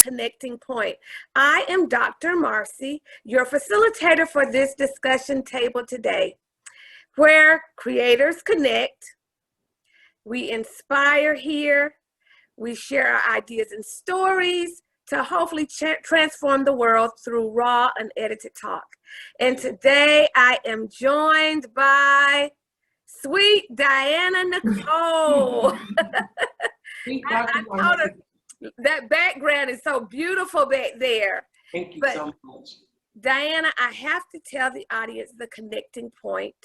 Connecting Point. I am Dr. Marcy, your facilitator for this discussion table today, where creators connect, we inspire here, we share our ideas and stories to hopefully transform the world through raw, unedited talk. And today I am joined by sweet Diana Nicole. I told her that background is so beautiful back there. Thank you so much. Diana, I have to tell the audience the connecting point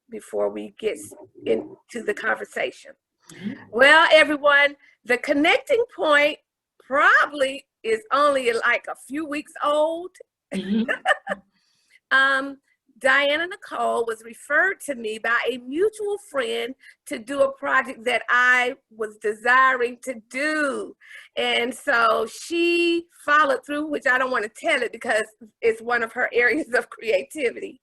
before we get into the conversation. Mm-hmm. Well, everyone, the connecting point probably is only like a few weeks old. Mm-hmm. Diana Nicole was referred to me by a mutual friend to do a project that I was desiring to do. And so she followed through, which I don't want to tell it because it's one of her areas of creativity.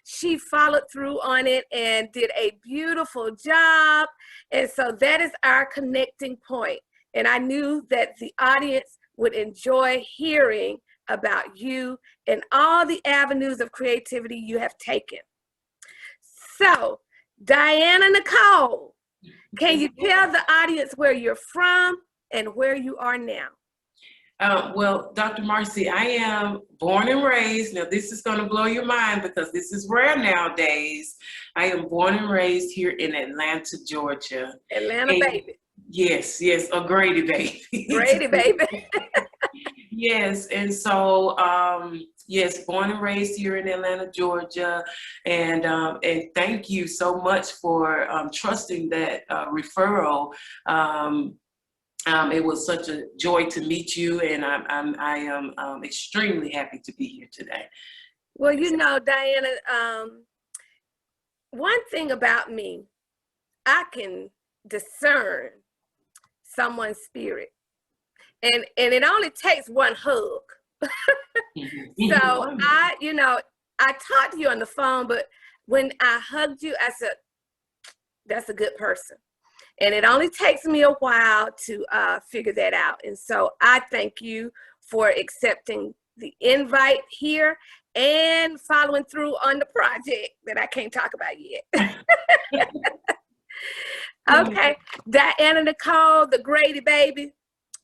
She followed through on it and did a beautiful job. And so that is our connecting point. And I knew that the audience would enjoy hearing about you and all the avenues of creativity you have taken. So, Diana Nicole, can you tell the audience where you're from and where you are now? Well, Dr. Marcy, I am born and raised. Now, this is going to blow your mind because this is rare nowadays. I am born and raised here in Atlanta, Georgia. Atlanta baby. Yes, a Grady baby. Grady baby. Yes, and so yes, born and raised here in Atlanta, Georgia, and thank you so much for trusting that referral. It was such a joy to meet you, and I am extremely happy to be here today. Well, you know, Diana, one thing about me, I can discern someone's spirit. And it only takes one hug. So I talked to you on the phone, but when I hugged you, I said, that's a good person. And it only takes me a while to figure that out. And so I thank you for accepting the invite here and following through on the project that I can't talk about yet. Okay, Diana Nicole, the Grady baby.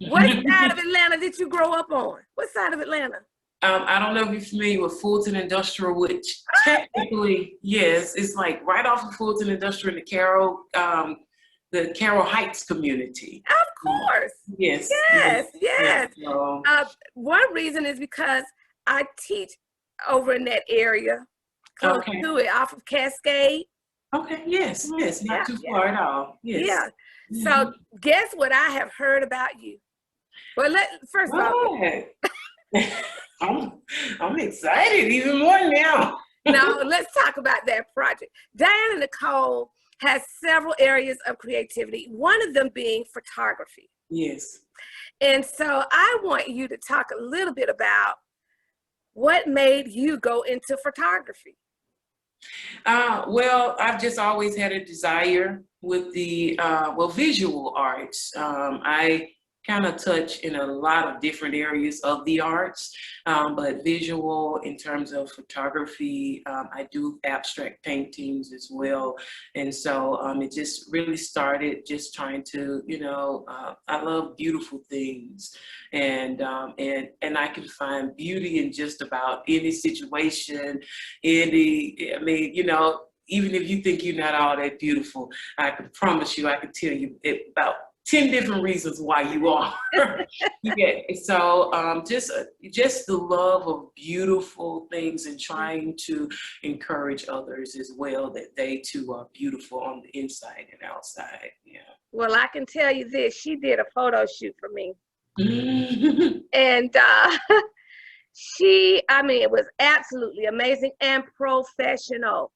What side of Atlanta did you grow up on? What side of Atlanta? I don't know if you're familiar with Fulton Industrial, which technically, yes, it's like right off of Fulton Industrial in the Carroll Heights community. Of course. Yes. So, one reason is because I teach over in that area, close to it, off of Cascade. Okay, yes, not too far at all. Yes. Yeah. So guess what I have heard about you? Well, first of all, I'm excited even more now. Now let's talk about that project. Diana Nicole has several areas of creativity, one of them being photography. Yes. And so I want you to talk a little bit about what made you go into photography. Well, I've just always had a desire with the visual arts. I kind of touch in a lot of different areas of the arts, but visual in terms of photography, I do abstract paintings as well. And so it just really started just trying to, I love beautiful things, and I can find beauty in just about any situation, even if you think you're not all that beautiful, I can promise you, I can tell you about 10 different reasons why you are. So just the love of beautiful things and trying to encourage others as well, that they too are beautiful on the inside and outside. Yeah. Well, I can tell you this, she did a photo shoot for me. And it was absolutely amazing and professional.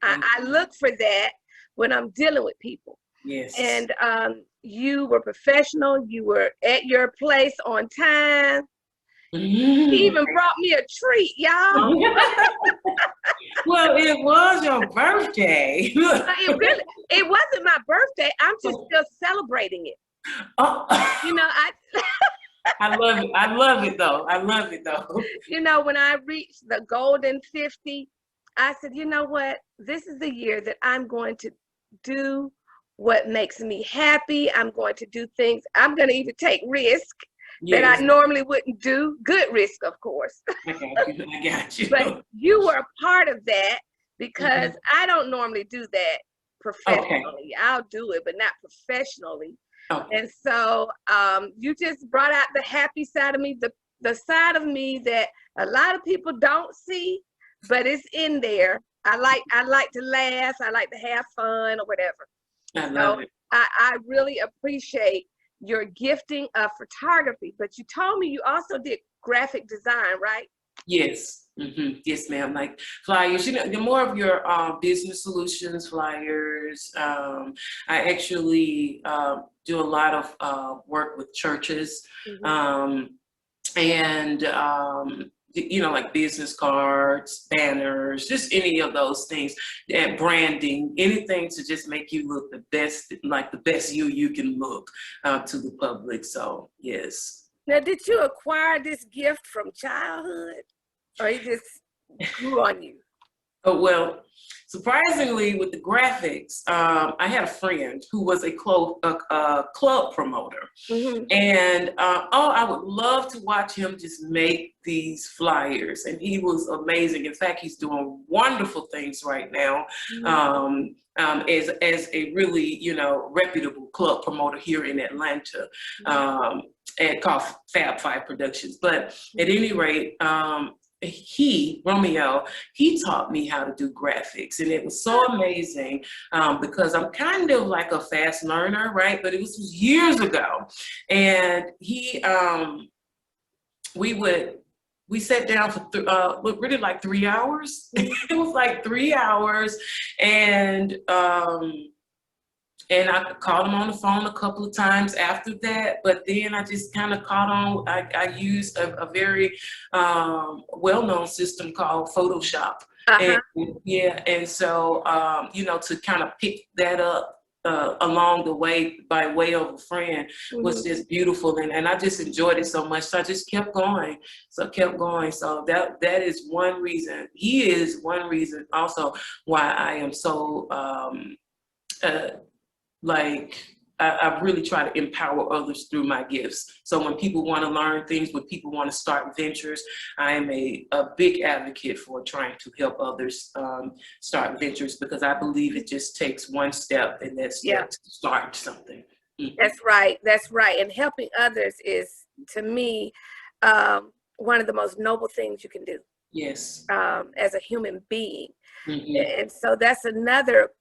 I look for that when I'm dealing with people. Yes. And you were professional. You were at your place on time. He even brought me a treat, y'all. Well, it was your birthday. It wasn't my birthday. I'm just still celebrating it. Oh. I love it. I love it though. I love it though. You know, when I reached the golden 50, I said, you know what? This is the year that I'm going to do what makes me happy. I'm going to do things. I'm going to even take risk that I Yes, normally wouldn't do. Good risk, of course. I got you. I got you. But you were a part of that because Mhm. I don't normally do that Okay. professionally. I'll do it, but not professionally. Okay. And so you just brought out the happy side of me, the side of me that a lot of people don't see, but it's in there. I like to laugh. I like to have fun or whatever. I So love it. I really appreciate your gifting of photography. But you told me you also did graphic design, right? Yes. Yes, ma'am. Like flyers, the more of your business solutions, flyers. I actually do a lot of work with churches. Mm-hmm. Um, and like business cards, banners, just any of those things, and branding, anything to just make you look the best, like the best you can look to the public. So yes. Now, did you acquire this gift from childhood, or it just grew on you? Oh, well, surprisingly, with the graphics, I had a friend who was a club promoter. Mm-hmm. And I would love to watch him just make these flyers. And he was amazing. In fact, he's doing wonderful things right now as a really, reputable club promoter here in Atlanta and called Fab Five Productions. But at any rate, Romeo, he taught me how to do graphics, and it was so amazing because I'm kind of like a fast learner, right? But it was years ago, and we sat down for really like 3 hours. It was like 3 hours, and I called him on the phone a couple of times after that, but then I just kind of caught on. I used a very well-known system called Photoshop. And Uh-huh. yeah, and so, to kind of pick that up along the way by way of a friend was Mm-hmm. just beautiful. And I just enjoyed it so much. So I just kept going. So that is one reason. He is one reason also why I am so, uh, I really try to empower others through my gifts. So when people want to learn things, when people want to start ventures, I am a big advocate for trying to help others start ventures, because I believe it just takes one step, and that Yeah, step to start something. that's right. That's right. And helping others is, to me, one of the most noble things you can do Yes. as a human being. Mm-hmm. And so that's another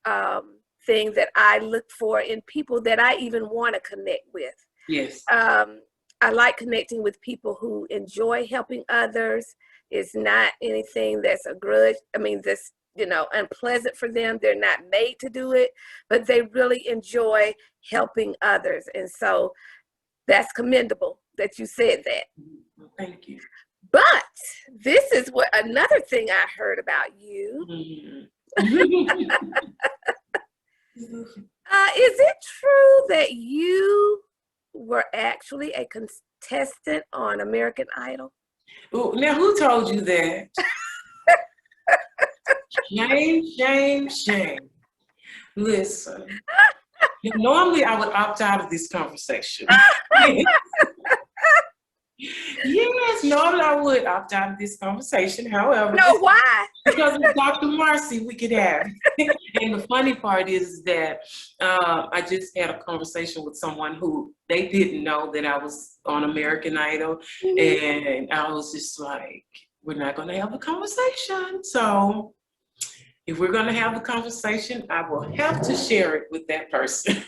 thing that I look for in people that I even want to connect with. Yes. I like connecting with people who enjoy helping others. It's not anything that's a grudge. I mean, this, unpleasant for them. They're not made to do it, but they really enjoy helping others. And so that's commendable that you said that. Mm-hmm. Thank you. But this is what another thing I heard about you. Mm-hmm. Is it true that you were actually a contestant on American Idol? Ooh, now, who told you that? Shame, shame, shame. Listen, normally I would opt out of this conversation. Yes, normally I would opt out of this conversation. However, No, why? because of Dr. Marcy, we could have. And the funny part is that I just had a conversation with someone who they didn't know that I was on American Idol. And I was just like, we're not going to have a conversation. So if we're going to have a conversation, I will have to share it with that person,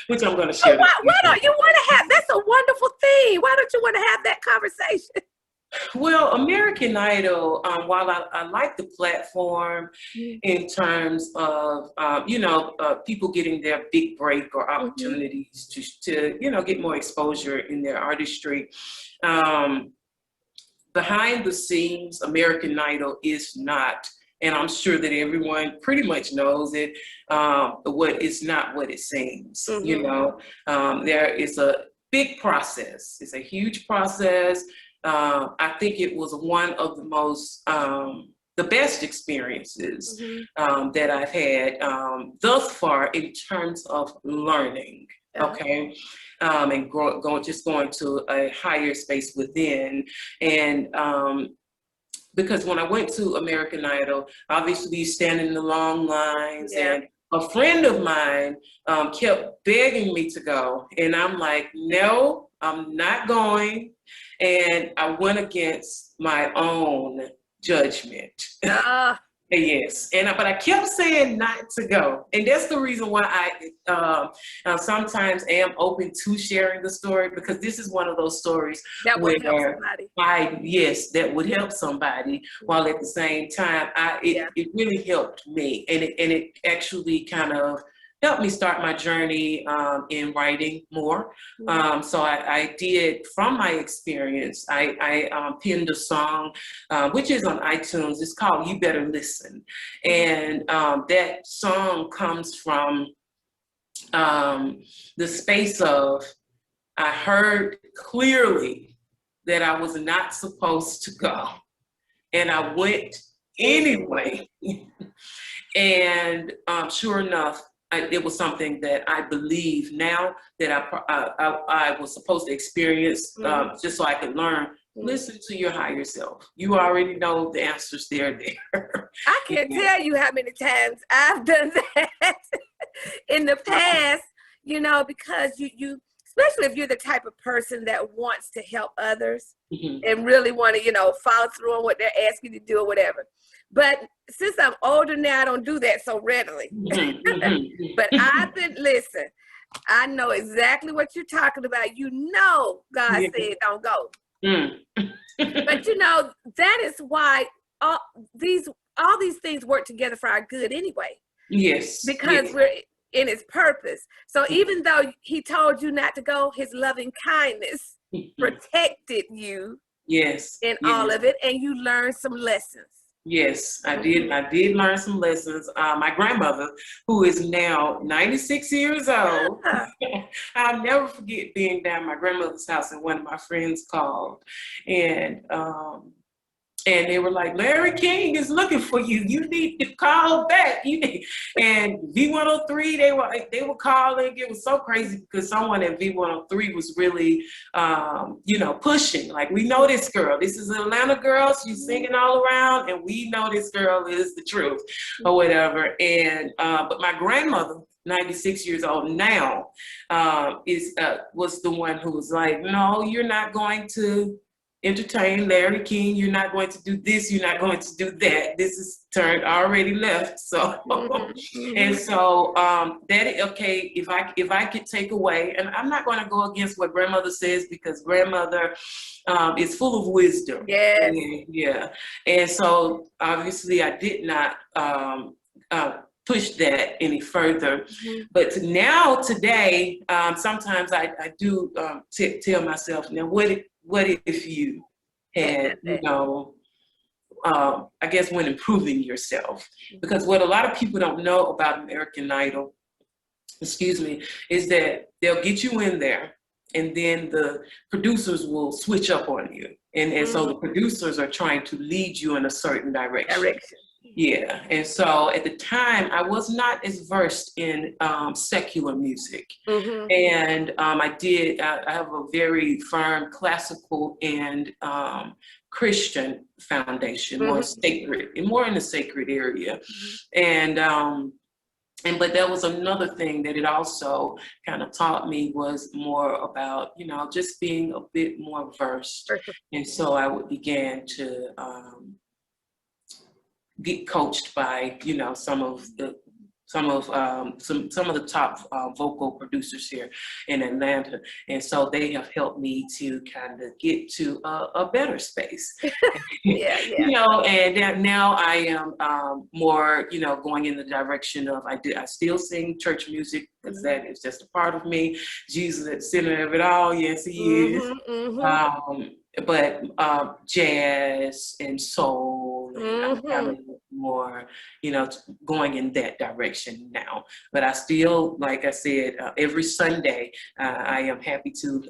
which I'm going to share. Why don't you want to have? That's a wonderful thing. Why don't you want to have that conversation? Well, American Idol, while I like the platform in terms of, people getting their big break or opportunities to get more exposure in their artistry, behind the scenes, American Idol is not, and I'm sure that everyone pretty much knows it, it's not what it seems. There is big process. It's a huge process. I think it was one of the most, the best experiences that I've had thus far in terms of learning. Okay. And going to a higher space within. And because when I went to American Idol, obviously standing in the long lines, and a friend of mine kept begging me to go. And I'm like, no, I'm not going. And I went against my own judgment. Yes, but I kept saying not to go, and that's the reason why I sometimes am open to sharing the story, because this is one of those stories that would help somebody. That would help somebody, while at the same time, it really helped me, and it actually kind of helped me start my journey in writing more. So I did, from my experience, I penned a song, which is on iTunes. It's called You Better Listen. And that song comes from the space of, I heard clearly that I was not supposed to go. And I went anyway. And sure enough, it was something that I believe now that I was supposed to experience, just so I could learn. Listen to your higher self. You already know the answers there. I can't tell you how many times I've done that in the past, because you, especially if you're the type of person that wants to help others and really want to, follow through on what they're asking you to do or whatever. But since I'm older now, I don't do that so readily. But listen, I know exactly what you're talking about. God said don't go. But that is why all these things work together for our good anyway. Yes. Because we're in his purpose. So even though he told you not to go, his loving kindness protected you in all of it, and you learned some lessons. Yes, I did. I did learn some lessons. My grandmother, who is now 96 years old, I'll never forget being down at my grandmother's house, and one of my friends called, and they were like, Larry King is looking for you. You need to call back. And V103, they were calling. It was so crazy because someone at V103 was really, pushing. Like, we know this girl. This is an Atlanta girl. She's singing all around, and we know this girl is the truth, or whatever. And but my grandmother, 96 years old now, was the one who was like, no, you're not going to entertain Larry King. You're not going to do this. You're not going to do that. This is turned already left. So, and so if I could take away, and I'm not going to go against what grandmother says, because grandmother is full of wisdom. Yes. Yeah. And so obviously I did not push that any further. But today, sometimes I do tell myself, now what if you had, I guess, when improving yourself? Because what a lot of people don't know about American Idol, is that they'll get you in there, and then the producers will switch up on you. And so the producers are trying to lead you in a certain direction. Yeah, and so at the time, I was not as versed in secular music, and I have a very firm classical and Christian foundation, more sacred, and more in the sacred area, but that was another thing that it also kind of taught me, was more about, just being a bit more versed, and so I would begin to get coached by, some of the top vocal producers here in Atlanta, and so they have helped me to kind of get to a better space. And now I am more, going in the direction of I still sing church music, because that is just a part of me. Jesus at the center of it all. Yes, he is. But jazz and soul and I'm kind of more, going in that direction now. But I still, like I said, every Sunday, I am happy to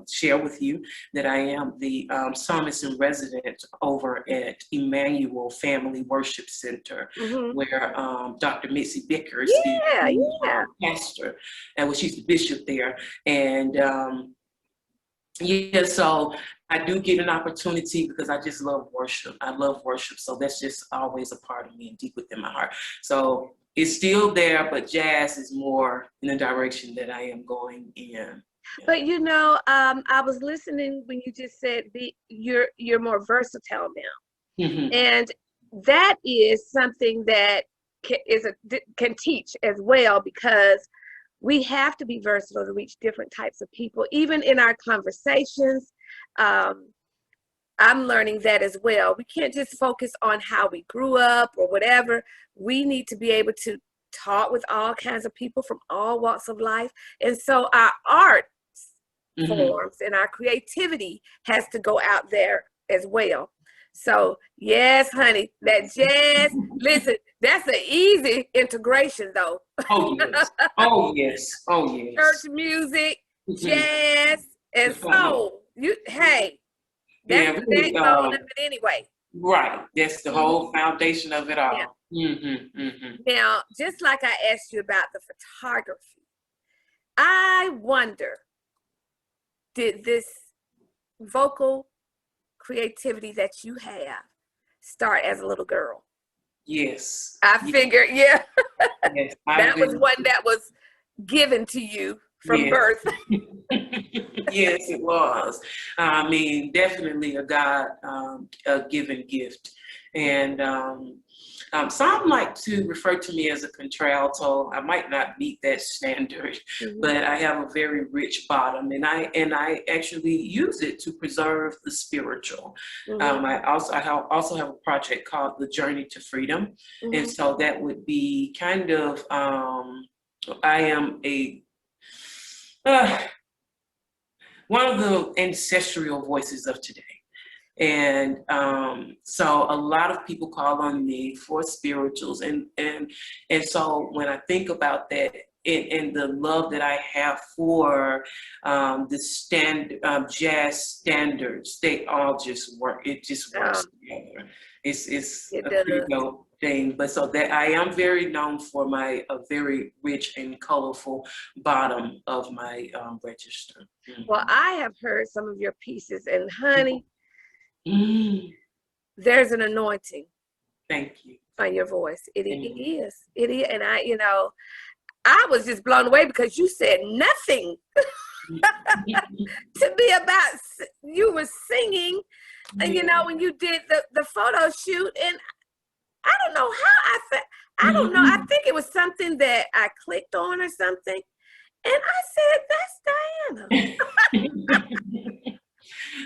share with you that I am the psalmist in residence over at Emmanuel Family Worship Center, where Dr. Mitzi Bickers is the pastor, and she's the bishop there. And so I do get an opportunity because I just love worship. I love worship. So that's just always a part of me and deep within my heart. So it's still there, but jazz is more in the direction that I am going in. Yeah. But I was listening when you just said you're more versatile now. And that is something that can teach as well, because we have to be versatile to reach different types of people, even in our conversations. I'm learning that as well. We can't just focus on how we grew up or whatever. We need to be able to talk with all kinds of people from all walks of life. And so our art forms and our creativity has to go out there as well. So yes, honey, that jazz, listen, that's an easy integration though. Oh yes. Oh yes. Oh yes. Church music, jazz, and soul. That's the backbone of it anyway. Right. That's the whole foundation of it all. Yeah. Now, just like I asked you about the photography, I wonder, did this vocal creativity that you have start as a little girl? Yes. I figured, yeah. Yes, that was one that was given to you from birth. Yes, it was. I mean, definitely a God given gift. And some like to refer to me as a contralto. I might not meet that standard, but I have a very rich bottom, and I actually use it to preserve the spiritual. I also have a project called The Journey to Freedom, and so that would be kind of I am one of the ancestral voices of today. And so a lot of people call on me for spirituals, and so when I think about that and the love that I have for the jazz standards, they all just work. It just works together. It's a pretty dope thing. But so that I am very known for my very rich and colorful bottom of my register. Well, I have heard some of your pieces, and honey, there's an anointing. Thank you. On your voice. It is. And I was just blown away because you said nothing to me about, you were singing, and when you did the photo shoot, and I don't know how I don't know. I think it was something that I clicked on or something, and I said, that's Diana.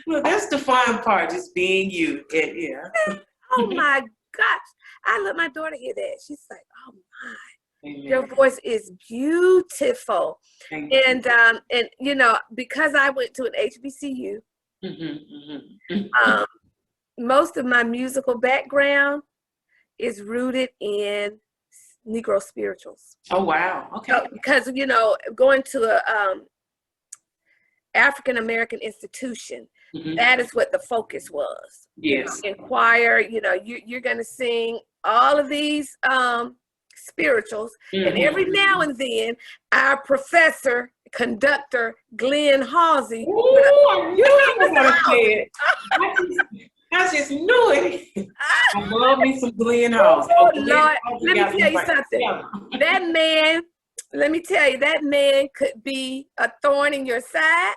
Well, that's the fun part, just being you. Oh my gosh. I let my daughter hear that. She's like, oh my, your voice is beautiful. And because I went to an HBCU, most of my musical background is rooted in Negro spirituals. Oh, wow. Okay. So, because, going to a African-American institution, that is what the focus was. Yes. In choir, you're going to sing all of these spirituals. And every now and then, our professor, conductor, Glenn Halsey. I just knew it. I love me some Glenn Halsey. Oh, Lord. Let me tell you something. That man, let me tell you, that man could be a thorn in your side,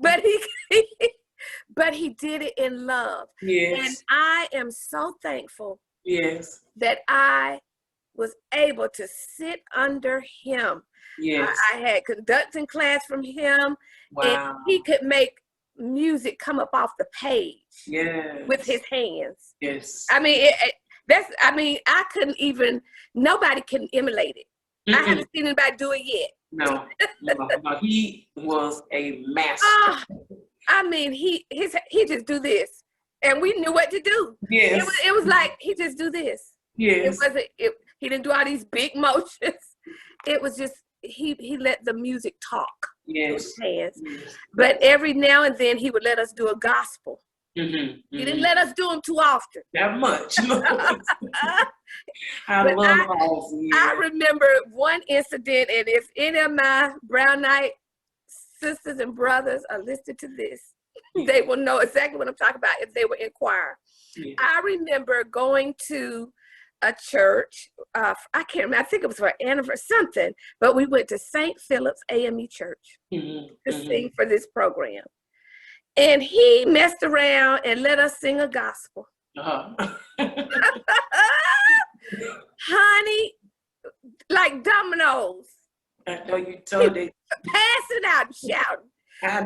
but he did it in love. Yes. And I am so thankful that I was able to sit under him. Yes. I had conducting class from him. Wow. And he could make music come up off the page with his hands. Yes. I mean, I couldn't even, nobody can emulate it. I haven't seen anybody do it yet. No, he was a master. I mean, he just do this. and we knew what to do. Yes. It was like he just do this. Yes. He didn't do all these big motions. It was just he let the music talk. Yes. Through his hands. Yes. But every now and then he would let us do a gospel. Mm-hmm. He didn't let us do them too often. That much. I love Halsey. I remember one incident, and if any of my Brown Knight sisters and brothers are listening to this, they will know exactly what I'm talking about if they were in choir. Yeah. I remember going to a church. I can't remember. I think it was for an anniversary, something. But we went to St. Philip's AME Church to sing for this program. And he messed around and let us sing a gospel. Honey, like dominoes. I know you told it. Passing out and shouting.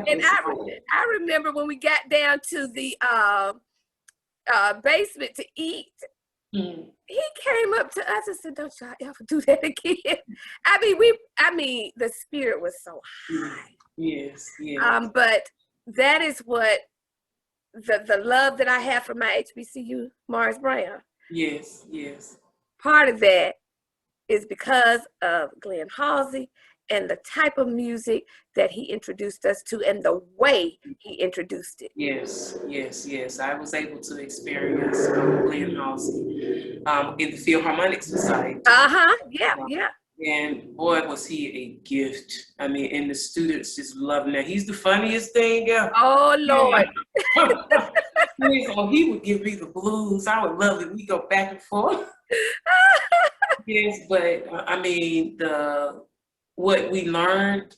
And I remember when we got down to the basement to eat, he came up to us and said, "Don't y'all ever do that again." I mean, the spirit was so high. Yes, yes. But that is what the love that I have for my HBCU, Morris Brown. Yes, yes. Part of that is because of Glenn Halsey and the type of music that he introduced us to and the way he introduced it. Yes, yes, yes. I was able to experience Glenn Halsey in the Philharmonic Society. Yeah, yeah. And boy, was he a gift. I mean, and the students just love him. Now, he's the funniest thing ever. Oh, Lord. He would give me the blues. I would love it. We go back and forth. Yes, but I mean, what we learned,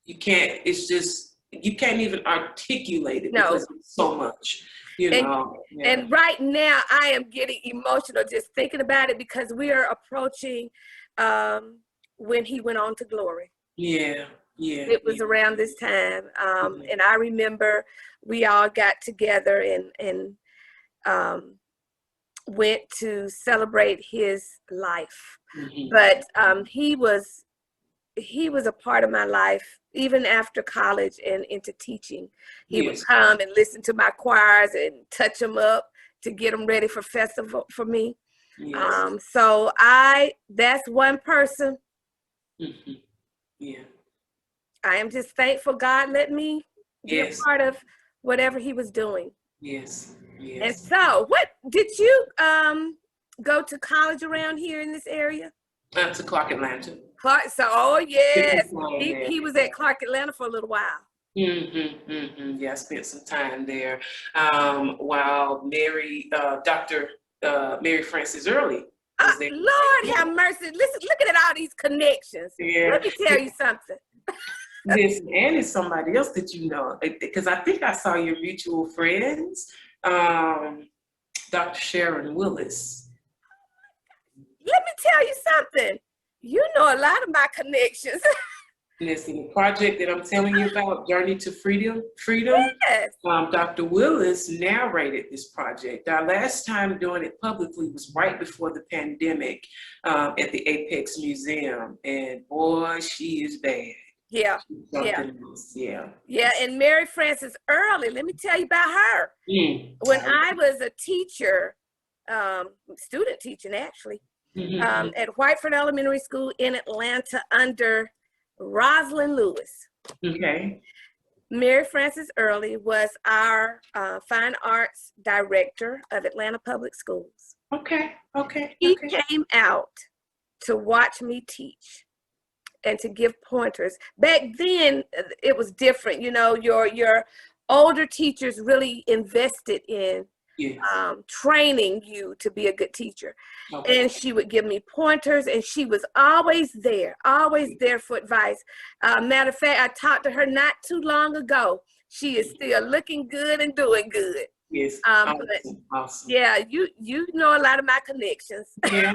you can't even articulate it because it's so much. And right now I am getting emotional just thinking about it because we are approaching when he went on to glory. Yeah. It was around this time. And I remember we all got together and went to celebrate his life. But he was a part of my life even after college and into teaching. He would come and listen to my choirs and touch them up to get them ready for festival for me. So that's one person. Yeah. I am just thankful God let me be a part of whatever he was doing. Yes. Yes. And so what did you go to college around here in this area? To Clark Atlanta. Yes. He was at Clark Atlanta for a little while. Yeah, I spent some time there while Dr. Mary Frances Earley was there. Lord have mercy. Listen, look at all these connections. Let me tell you something. Listen, and it's somebody else that you know, because I think I saw your mutual friends, Dr. Sharon Willis. Let me tell you something. You know a lot of my connections. Listen, the project that I'm telling you about, Journey to Freedom. Yes. Dr. Willis narrated this project. Our last time doing it publicly was right before the pandemic at the Apex Museum. And boy, she is bad. Yeah. And Mary Frances Earley, let me tell you about her. When I was a teacher, student teaching actually, at Whiteford Elementary School in Atlanta under Rosalind Lewis. Okay. Mary Frances Earley was our fine arts director of Atlanta Public Schools. Okay. He came out to watch me teach and to give pointers. Back then, it was different. You know, your older teachers really invested in training you to be a good teacher. And she would give me pointers, and she was always there for advice. Matter of fact, I talked to her not too long ago. She is still looking good and doing good. Yes. Awesome. Yeah, you know a lot of my connections. Yeah.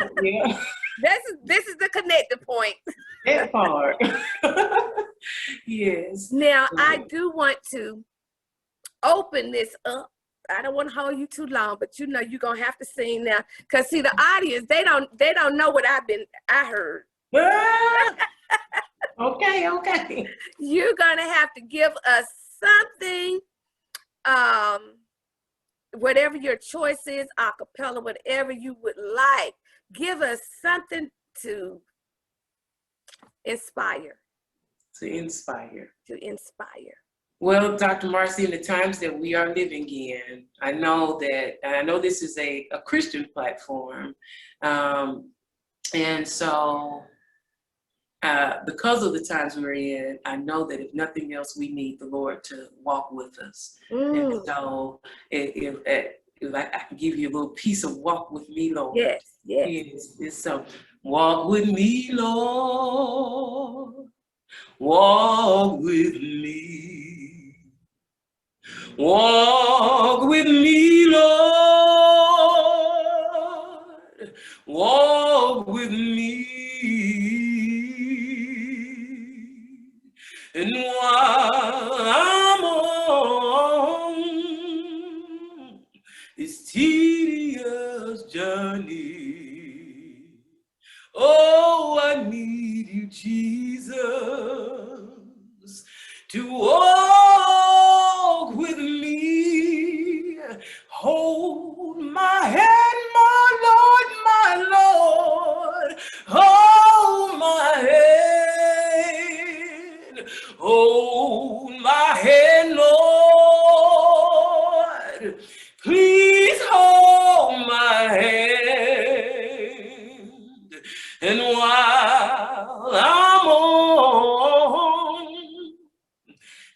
This is the connecting point. That part. Yes. Now I do want to open this up. I don't want to hold you too long, but you know you're gonna have to sing now. Cause see the audience, they don't know what I heard. Okay. You're gonna have to give us something whatever your choice is, a cappella, whatever you would like, give us something to inspire. To inspire. To inspire. Well, Dr. Marcy, in the times that we are living in, I know this is a Christian platform. And so because of the times we're in, I know that if nothing else, we need the Lord to walk with us. And so if I can give you a little piece of walk with me, Lord. Yes. It's so, walk with me, Lord. Walk with me. Walk with me, Lord. Walk with me. And while I'm on this tedious journey, oh, I need you, Jesus, to walk with me. Hold my hand, my Lord, my Lord. Hold my hand. Hold my hand, Lord. Please hold my hand. And while I'm on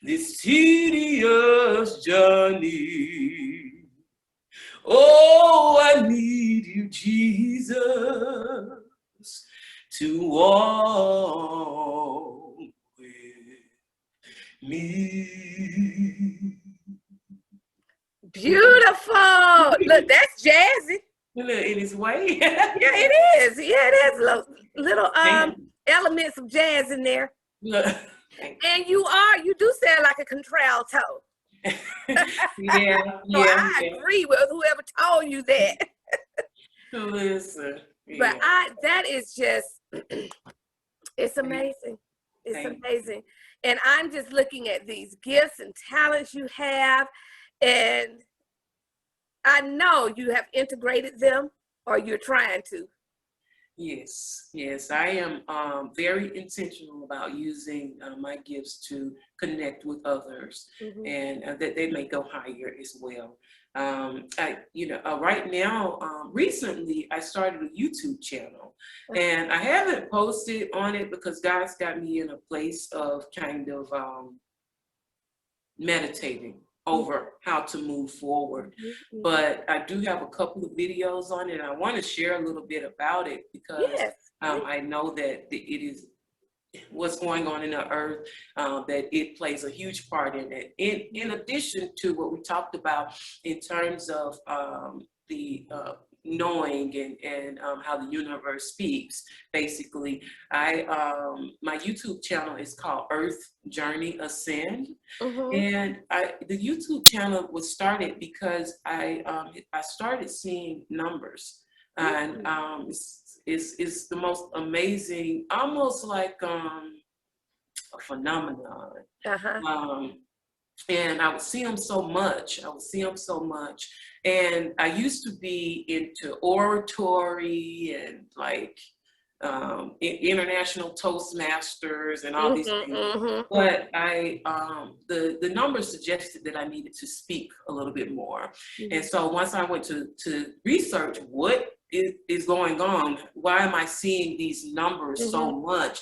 this tedious journey, oh, I need you, Jesus, to walk with me. Beautiful. Look, that's jazzy. In his way. Yeah, it is. Yeah, it is. Little elements of jazz in there. And you do sound like a contralto. Yeah. I agree with whoever told you that. Listen. But that is just, it's amazing. It's amazing. And I'm just looking at these gifts and talents you have, and I know you have integrated them, or you're trying to. Yes, I am very intentional about using my gifts to connect with others, and that they may go higher as well. Right now, recently I started a YouTube channel, and I haven't posted on it because God's got me in a place of kind of meditating over how to move forward. But I do have a couple of videos on it, and I want to share a little bit about it because I know that it is what's going on in the earth, that it plays a huge part in it. In addition to what we talked about in terms of the knowing and how the universe speaks. Basically, my YouTube channel is called Earth Journey Ascend, and the YouTube channel was started because I started seeing numbers, and it's the most amazing, almost like a phenomenon. And I would see them so much. And I used to be into oratory and like international Toastmasters and all these things. But the numbers suggested that I needed to speak a little bit more. And so once I went to research what is going on, why am I seeing these numbers so much?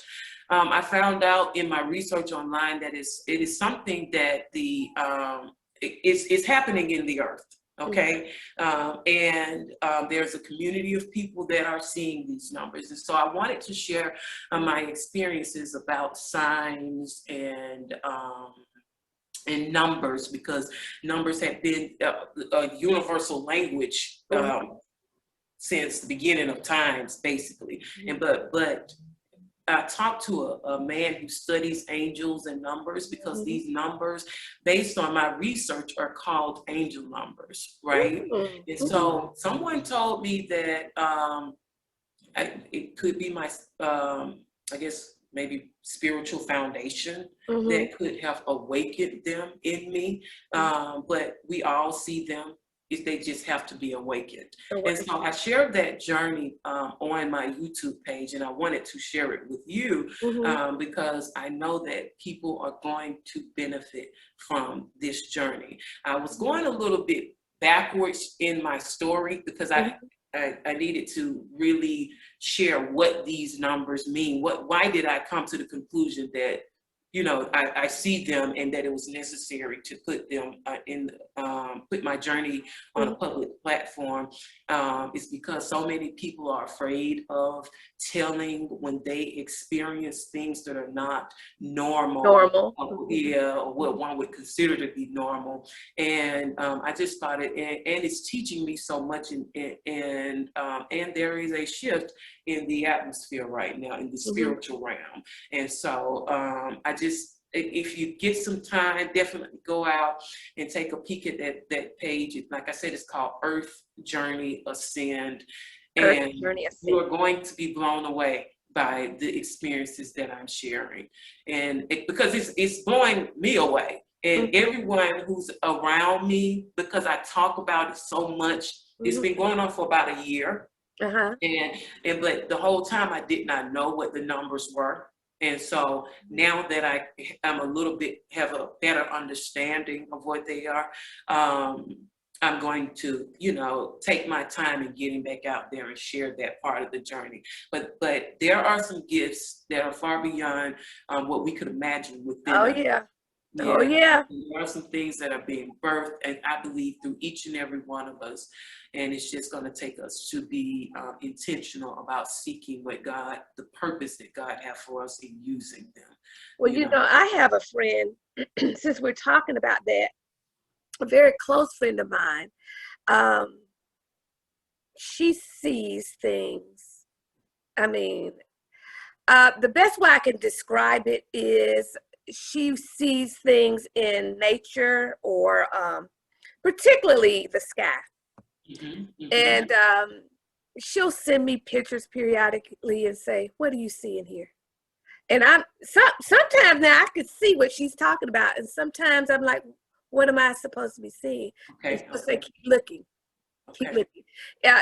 I found out in my research online that it is something that it's happening in the earth. Okay. And there's a community of people that are seeing these numbers. And so I wanted to share my experiences about signs and numbers, because numbers have been a universal language since the beginning of times, basically. And but I talked to a man who studies angels and numbers, because these numbers, based on my research, are called angel numbers, right? And so someone told me that it could be my, I guess, maybe spiritual foundation that could have awakened them in me. But we all see them they just have to be awakened. Oh, And so I shared that journey on my YouTube page, and I wanted to share it with you because I know that people are going to benefit from this journey. I was going a little bit backwards in my story because I needed to really share what these numbers mean. Why did I come to the conclusion that, you know, I see them and that it was necessary to put them put my journey on a public platform? It's because so many people are afraid of telling when they experience things that are not normal. Or what one would consider to be normal. And I just thought and it's teaching me so much, and there is a shift in the atmosphere right now in the spiritual realm. And so if you get some time, definitely go out and take a peek at that page. Like I said, it's called Earth Journey Ascend. And you're going to be blown away by the experiences that I'm sharing. And because it's blowing me away. And everyone who's around me, because I talk about it so much, it's been going on for about a year. But the whole time I did not know what the numbers were. And so now that I'm a little bit, have a better understanding of what they are, I'm going to, you know, take my time in getting back out there and share that part of the journey. But there are some gifts that are far beyond what we could imagine within us. There are some things that are being birthed, and I believe through each and every one of us. And it's just going to take us to be intentional about seeking what God, the purpose that God has for us in using them. Well, you know, I have a friend, since we're talking about that, a very close friend of mine. She sees things. I mean, the best way I can describe it is she sees things in nature, or particularly the sky. And she'll send me pictures periodically and say, "What do you see in here?" And sometimes now I can see what she's talking about, and sometimes I'm like, "What am I supposed to be seeing?" And she'll say, "Keep looking, keep looking."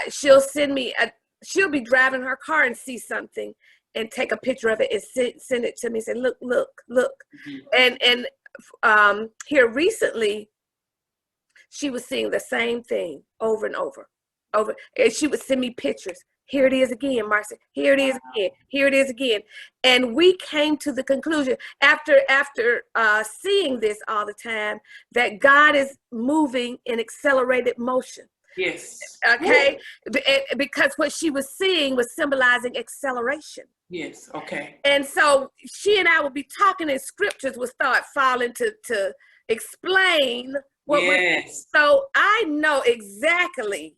She'll send me she'll be driving her car and see something and take a picture of it and send it to me and say, "Look, look, look." And here recently, she was seeing the same thing over and over. And she would send me pictures. "Here it is again, Marcy. Here it is again. Here it is again." And we came to the conclusion after seeing this all the time that God is moving in accelerated motion. Yes. Okay. Because what she was seeing was symbolizing acceleration. Yes. Okay. And so she and I would be talking, and scriptures would start falling to explain what so I know exactly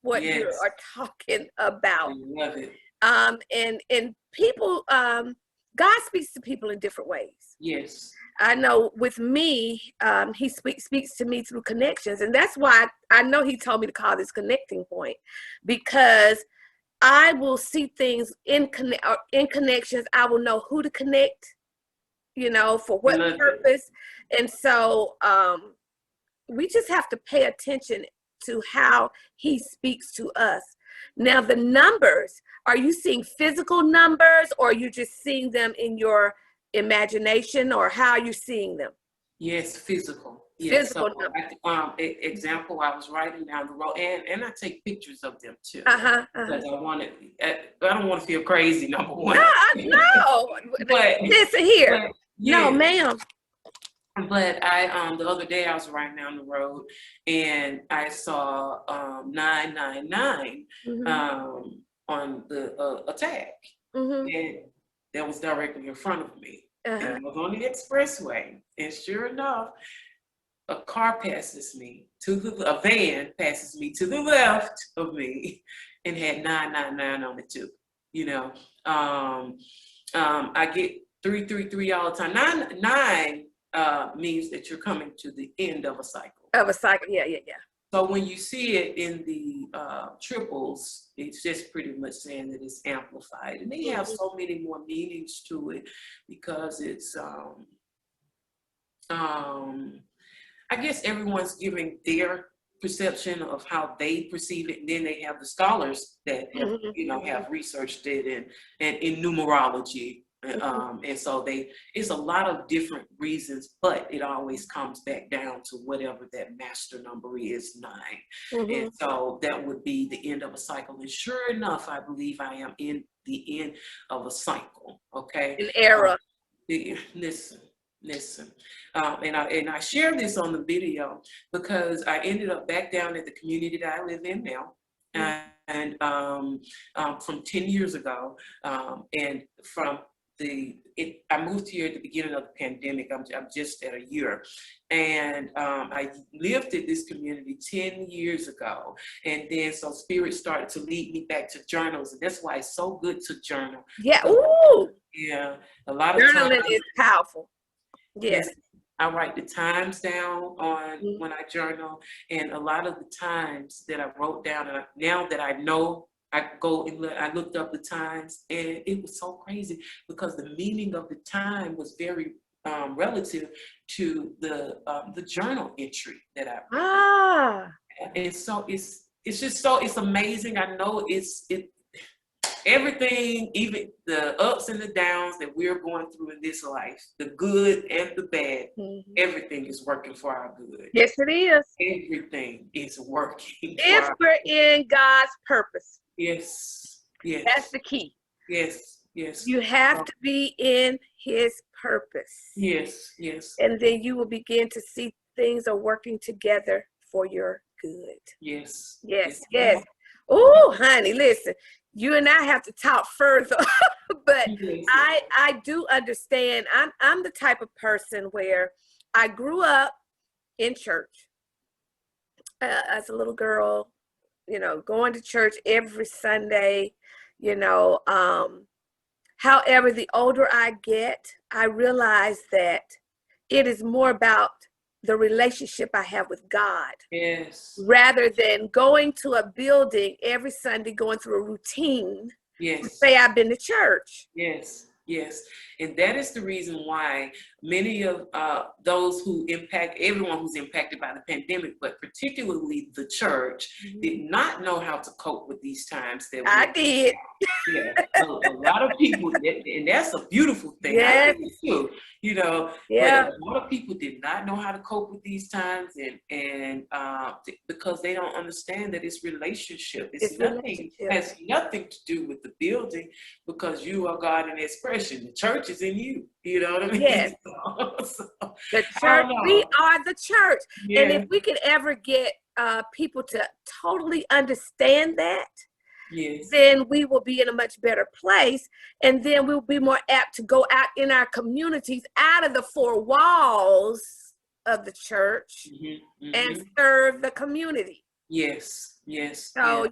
what you are talking about. I love it. And people, God speaks to people in different ways. Yes. I know with me, he speaks to me through connections. And that's why I know he told me to call this connecting point, because I will see things in connections. I will know who to connect, you know, for what purpose. And so we just have to pay attention to how he speaks to us. Now, the numbers, are you seeing physical numbers, or are you just seeing them in your imagination, or how are you seeing them? Yes, physical. Yes. Physical numbers. Example, I was riding down the road, and I take pictures of them too. Because I don't want to feel crazy, number one. No. But listen here. No, ma'am. But the other day I was riding down the road and I saw 999 on the tag, and that was directly in front of me. And I was on the expressway, and sure enough, a van passes me to the left of me, and had 999 on it too. You know, I get 333 all the time. 9 means that you're coming to the end of a cycle. Yeah. So when you see it in the triples, it's just pretty much saying that it's amplified. And they have so many more meanings to it, because it's, I guess everyone's giving their perception of how they perceive it, and then they have the scholars that have, Mm-hmm. have researched it and in numerology. And so it's a lot of different reasons, but it always comes back down to whatever that master number is, 9. And so that would be the end of a cycle. And sure enough, I believe I am in the end of a cycle. Okay. An era. Listen. And I share this on the video because I ended up back down at the community that I live in now. And from 10 years ago, and from I moved here at the beginning of the pandemic. I'm just at a year, and I lived in this community 10 years ago, and then so Spirit started to lead me back to journals, and that's why it's so good to journal. Yeah, ooh, yeah, a lot of journaling times, is powerful. Yes, I write the times down on when I journal, and a lot of the times that I wrote down, and now that I know. I go and I looked up the times, and it was so crazy because the meaning of the time was very relative to the journal entry that I wrote. And so it's just so it's amazing. I know everything, even the ups and the downs that we're going through in this life, the good and the bad, everything is working for our good. Yes, it is. Everything is working. If we're in God's purpose. Yes. That's the key. Yes. You have to be in His purpose. Yes. And then you will begin to see things are working together for your good. Yes. Oh, honey, listen, you and I have to talk further, but I do understand. I'm the type of person where I grew up in church as a little girl. Going to church every Sunday, however, the older I get, I realize that it is more about the relationship I have with God. Yes. Rather than going to a building every Sunday, going through a routine. Yes. To say I've been to church. Yes. And that is the reason why many of those everyone who's impacted by the pandemic, but particularly the church, did not know how to cope with these times. I did. Yeah, a lot of people, and that's a beautiful thing. Yes. I do too, Yeah. But a lot of people did not know how to cope with these times, and because they don't understand that it's relationship. Has nothing to do with the building, because you are God in expression. The church is in you. You know what I mean? Yes. The church, we are the church. Yeah. And if we could ever get people to totally understand that, then we will be in a much better place. And then we'll be more apt to go out in our communities, out of the 4 walls of the church, and serve the community. Yes. So,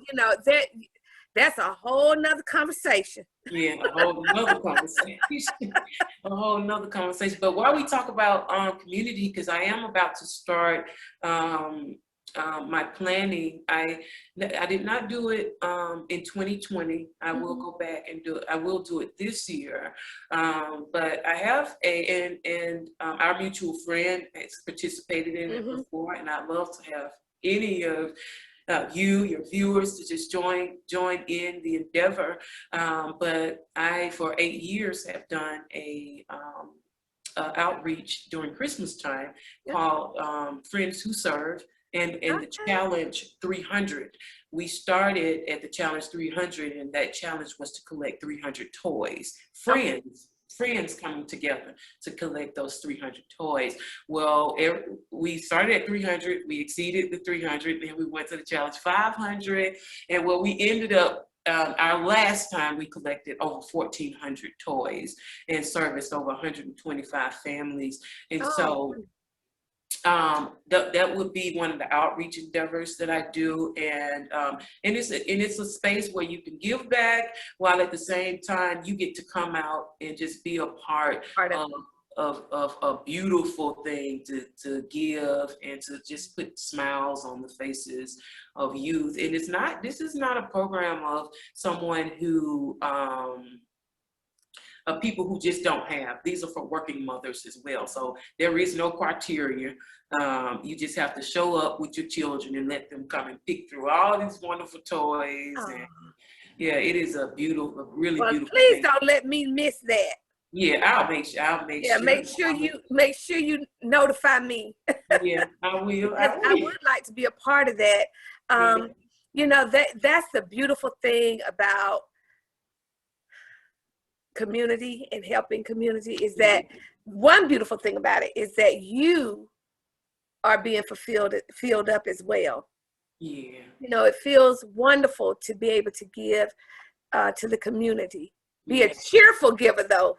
that's a whole nother conversation. Yeah, a whole nother conversation. A whole nother conversation. But while we talk about community, because I am about to start my planning, I did not do it in 2020. I will go back and do it. I will do it this year. But I have our mutual friend has participated in it before, and I'd love to have any of your viewers to just join in the endeavor. But I, for 8 years, have done a outreach during Christmas time called Friends Who Serve, and the Challenge 300. We started at the Challenge 300, and that challenge was to collect 300 toys. Friends coming together to collect those 300 toys. Well, we started at 300, we exceeded the 300, then we went to the challenge 500, and we ended up, our last time we collected over 1,400 toys and serviced over 125 families. And so that would be one of the outreach endeavors that I do, and it's a space where you can give back while at the same time you get to come out and just be a part of a beautiful thing to give and to just put smiles on the faces of youth. And this is not a program of someone who people who just don't have. These are for working mothers as well. So there is no criteria. You just have to show up with your children and let them come and pick through all these wonderful toys. Oh. And yeah, it is a really beautiful Please thing. don't let me miss that. Yeah, I'll make sure. Make sure you notify me. Yeah, I will. I would like to be a part of that. You know, that's the beautiful thing about community and helping community is that one beautiful thing about it is that you are being filled up as well. Yeah. You know, it feels wonderful to be able to give to the community. Be a cheerful giver, though.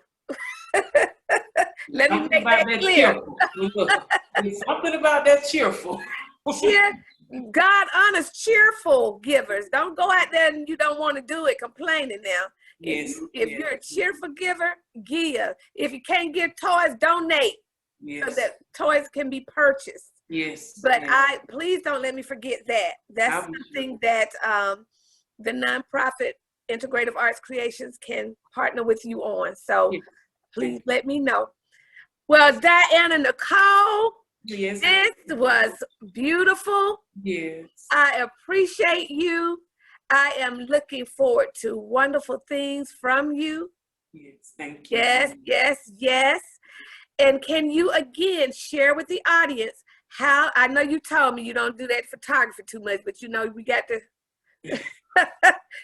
Let me make that clear. There's something about that cheerful. God honors cheerful givers. Don't go out there and you don't want to do it complaining now. Yes. If you're a cheerful giver, give. If you can't give toys, donate. Yes. So that toys can be purchased. Yes. But please don't let me forget that. That's something that the nonprofit Integrative Arts Creations can partner with you on. So please let me know. Well, Diana Nicole, yes, this was beautiful. Yes. I appreciate you. I am looking forward to wonderful things from you. Yes, thank you. Yes. And can you again share with the audience how, I know you told me you don't do that photography too much, but you know, we got to,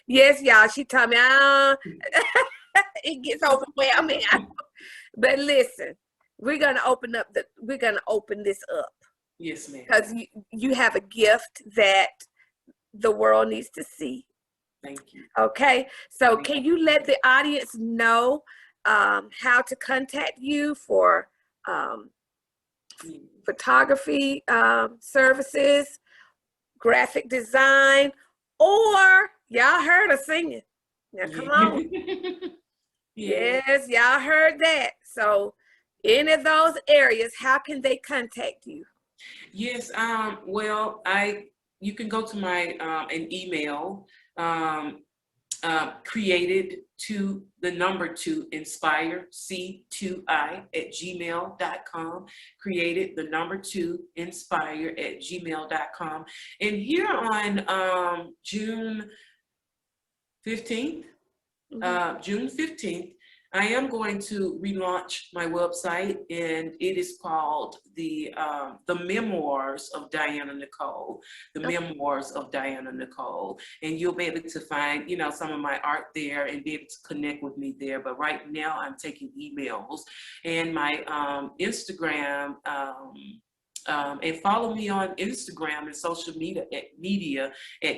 yes, y'all, she told me, it gets overwhelming. But listen, we're going to open this up. Yes, ma'am. Because you have a gift that the world needs to see. Thank you. Okay, so can you let the audience know how to contact you for photography services, graphic design, or y'all heard her singing. Now come on. Yes, y'all heard that. So any of those areas, how can they contact you? Yes, well, you can go to my an email, created to the number 2 inspire c2i@gmail.com, created the number 2 inspire@gmail.com. And here on June 15th, I am going to relaunch my website, and it is called the Memoirs of Diana Nicole. The Memoirs of Diana Nicole, and you'll be able to find, you know, some of my art there and be able to connect with me there. But right now, I'm taking emails and my Instagram. And follow me on Instagram and social media at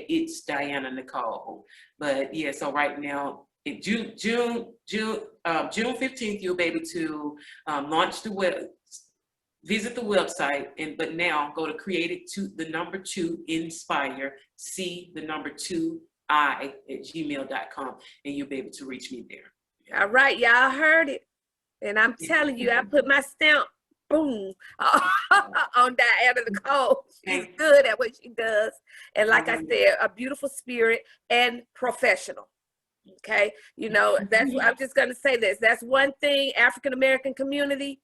It's Diana Nicole. But yeah, so right now, in June 15th, you'll be able to launch visit the website, but now go to created to the number 2 inspire c2i@gmail.com, and you'll be able to reach me there. All right, y'all heard it, and I'm telling you, I put my stamp, boom, on Diana Nicole. She's good at what she does, and like I said, a beautiful spirit and professional. Okay, you know, that's what I'm just gonna say this. That's one thing, African-American community,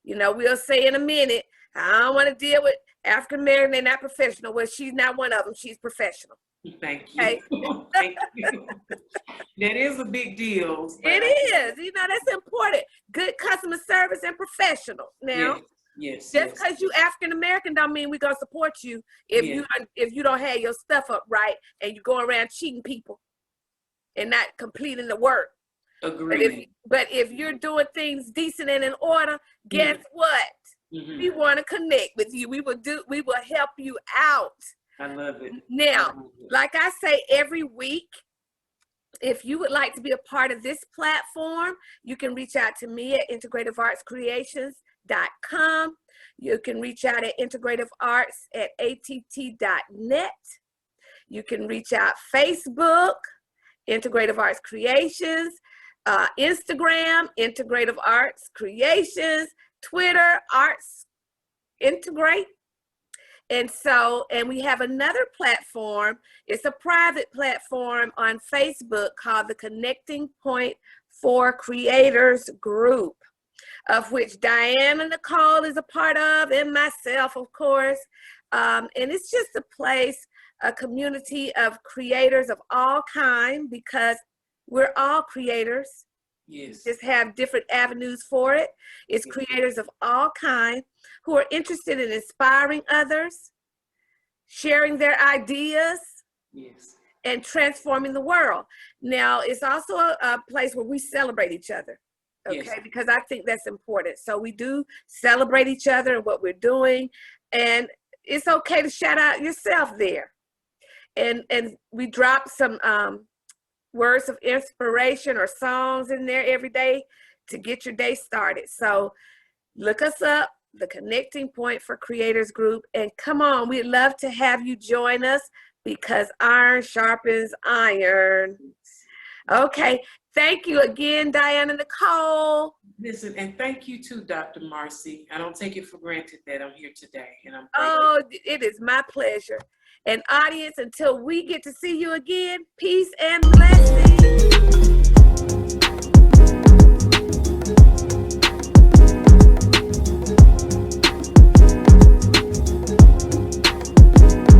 you know, we'll say in a minute, I don't want to deal with African-American, they're not professional. Well, she's not one of them, she's professional. Thank you. Okay? Thank you. That is a big deal. It is, you know, that's important. Good customer service and professional. Now, yes. Just because you African-American don't mean we're gonna support you if you don't have your stuff up right and you go around cheating people and not completing the work. Agreed. But if you're doing things decent and in order, guess what? We want to connect with you. We will help you out. I love it. Now, like I say every week, if you would like to be a part of this platform, you can reach out to me at integrativeartscreations.com. You can reach out at integrativearts@att.net. You can reach out Facebook, Integrative Arts Creations, Instagram, Integrative Arts Creations, Twitter, Arts Integrate. And we have another platform. It's a private platform on Facebook called the Connecting Point for Creators Group, of which Diane and Nicole is a part of, and myself, of course. And it's just a place, a community of creators of all kind, because we're all creators. Yes. Just have different avenues for it. It's creators of all kind who are interested in inspiring others, sharing their ideas, yes, and transforming the world. Now, it's also a place where we celebrate each other. Okay, yes. because I think that's important. So we do celebrate each other and what we're doing, and it's okay to shout out yourself there. And we drop some words of inspiration or songs in there every day to get your day started. So look us up, the Connecting Point for Creators Group, and come on, we'd love to have you join us because iron sharpens iron. Okay, thank you again, Diane and Nicole. Listen, and thank you too, Dr. Marcy. I don't take it for granted that I'm here today, and I'm Oh, it is my pleasure. And audience, until we get to see you again, peace and blessings.